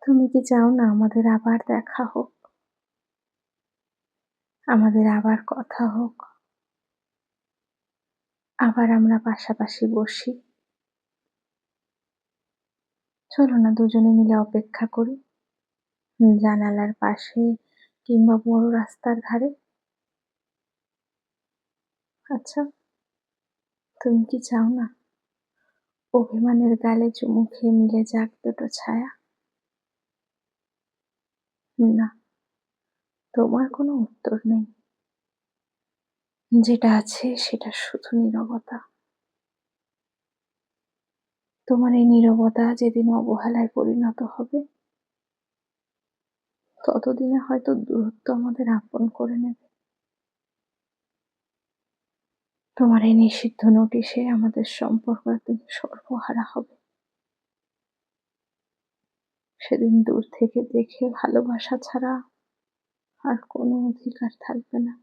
তুমি কি চাও না আমাদের আবার দেখা হোক? আমাদের আবার কথা হোক। আবার আমরা পাশাপাশি বসি। চলো না দুজনে মিলে অপেক্ষা করি। জানালার পাশে কিংবা বড় রাস্তার ধারে। আচ্ছা, তুমি কি চাও না অভিমানের গালে চুমু খেয়ে মিলে যাক দুটো ছায়া? না, তোমার কোনো উত্তর নেই। যেটা আছে সেটা শুধু নীরবতা। তোমার এই নীরবতা যেদিন অবহেলায় পরিণত হবে, ততদিনে হয়তো দূরত্ব আমাদের আপন করে নেবে। তোমার এই নিষিদ্ধ নোটিশে আমাদের সম্পর্ক একদিন সর্বহারা হবে। সেদিন দূর থেকে দেখে ভালোবাসা ছাড়া আর কোনো অধিকার থাকবে না।